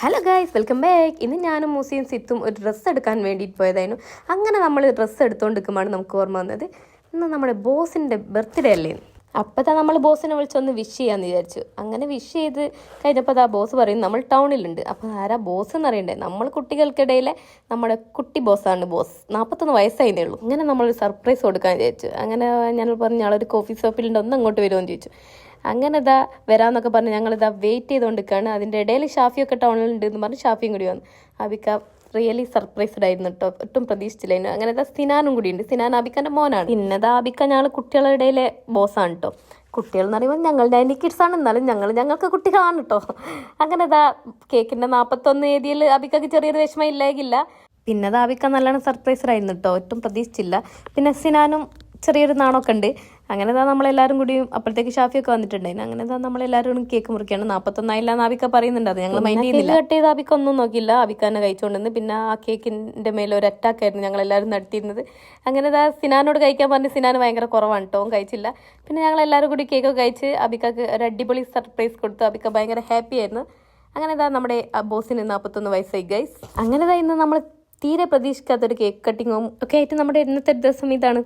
Hello guys, welcome back. ഇന്ന് ഞാനും മൂസിയും സിത്തും ഒരു ഡ്രസ്സ് എടുക്കാൻ വേണ്ടിയിട്ട് പോയതായിരുന്നു. അങ്ങനെ നമ്മൾ ഡ്രസ്സ് എടുത്തുകൊണ്ടിരിക്കുമ്പോഴാണ് നമുക്ക് ഓർമ്മ വന്നത് ഇന്ന് നമ്മുടെ ബോസിൻ്റെ ബർത്ത്ഡേ അല്ലേ. അപ്പോൾ നമ്മൾ ബോസിനെ വിളിച്ചൊന്ന് വിഷ് ചെയ്യാമെന്ന് വിചാരിച്ചു. അങ്ങനെ വിഷ് ചെയ്ത് കഴിഞ്ഞപ്പോൾ ആ ബോസ് പറയും നമ്മൾ ടൗണിലുണ്ട്. അപ്പോൾ ആരാ ബോസ് എന്ന് അറിയണ്ടേ? നമ്മൾ കുട്ടികൾക്കിടയിലെ നമ്മുടെ കുട്ടി ബോസാണ് ബോസ്. 41 വയസ്സായതേ ഉള്ളൂ. അങ്ങനെ നമ്മളൊരു സർപ്രൈസ് കൊടുക്കാൻ വിചാരിച്ചു. അങ്ങനെ ഞങ്ങൾ പറഞ്ഞു ഞങ്ങളൊരു കോഫി ഷോപ്പിലുണ്ട്, ഒന്ന് അങ്ങോട്ട് വരുമോ എന്ന് ചോദിച്ചു. അങ്ങനെ ഇതാ വരാമെന്നൊക്കെ പറഞ്ഞ് ഞങ്ങളിതാ വെയിറ്റ് ചെയ്തുകൊണ്ടിരിക്കുകയാണ്. അതിൻ്റെ ഇടയിൽ ഷാഫിയൊക്കെ ടൗണിലുണ്ട് എന്ന് പറഞ്ഞ് ഷാഫിയും കൂടി വന്നു. അബിക്ക റിയലി സർപ്രൈസ്ഡ് ആയിരുന്നു കേട്ടോ, ഒട്ടും പ്രതീക്ഷിച്ചില്ലായിരുന്നു. അങ്ങനെ ഇതാ സിനാനും കൂടി ഉണ്ട്. സിനാൻ അബിക്കൻ്റെ മോനാണ്. പിന്നെ ഇതാ അബിക്ക ഞങ്ങൾ കുട്ടികളുടെ ഇടയിലെ ബോസാണ് കേട്ടോ. കുട്ടികൾ എന്ന് പറയുമ്പോൾ ഞങ്ങളുടെ 90 കിഡ്സാണ്, എന്നാലും ഞങ്ങൾക്ക് കുട്ടികളാണ് കേട്ടോ. അങ്ങനെ ഇതാ കേക്കിൻ്റെ 41 ഏരിയയിൽ അബിക്കക്ക് ചെറിയൊരു വിഷമം ഇല്ലാകില്ല. പിന്നെ അത് അബിക്ക നല്ലോണം സർപ്രൈസ്ഡ് ആയിരുന്നു കേട്ടോ, ഒട്ടും പ്രതീക്ഷിച്ചില്ല. പിന്നെ സിനാനും ചെറിയൊരു നാണമൊക്കെ ഉണ്ട്. അങ്ങനെ ഇതാ നമ്മളെല്ലാവരും കൂടിയും അപ്പോഴത്തേക്ക് ഷാഫിയൊക്കെ വന്നിട്ടുണ്ടായിരുന്നു. അങ്ങനെ ഇതാ നമ്മളെല്ലാവരും കേക്ക് മുറിക്കുകയാണ്. 41 ആയില്ല എന്ന് അബിക്ക പറയുന്നുണ്ട്. അത് ഞങ്ങൾ മൈൻഡ് ചെയ്യുന്നില്ല. കട്ട് ചെയ്ത് അബിക്ക ഒന്നും നോക്കിയില്ല, അബിക്കാനെ കഴിച്ചുകൊണ്ടിരുന്നു. പിന്നെ ആ കേക്കിൻ്റെ മേലെ ഒരു അറ്റാക്കായിരുന്നു ഞങ്ങളെല്ലാവരും നടത്തിയിരുന്നത്. അങ്ങനെ ഇതാ സിനാനോട് കഴിക്കാൻ പറഞ്ഞ് സിനാന് ഭയങ്കര കുറവാണ് കേട്ടോ, കഴിച്ചില്ല. പിന്നെ ഞങ്ങളെല്ലാവരും കൂടി കേക്കൊക്കെ കഴിച്ച് അബിക്കക്ക് ഒരു അടിപൊളി സർപ്രൈസ് കൊടുത്തു. അബിക്ക ഭയങ്കര ഹാപ്പി ആയിരുന്നു. അങ്ങനെ ഇതാ നമ്മുടെ ബോസിന് 41 വയസ്സായി ഗൈസ്. അങ്ങനെ ഇതാ ഇന്ന് നമ്മൾ തീരെ പ്രതീക്ഷിക്കാത്തൊരു കേക്ക് കട്ടിങ്ങും ഒക്കെ ആയിട്ട് നമ്മുടെ ഇന്നത്തെ ദിവസം ഇതാണ്.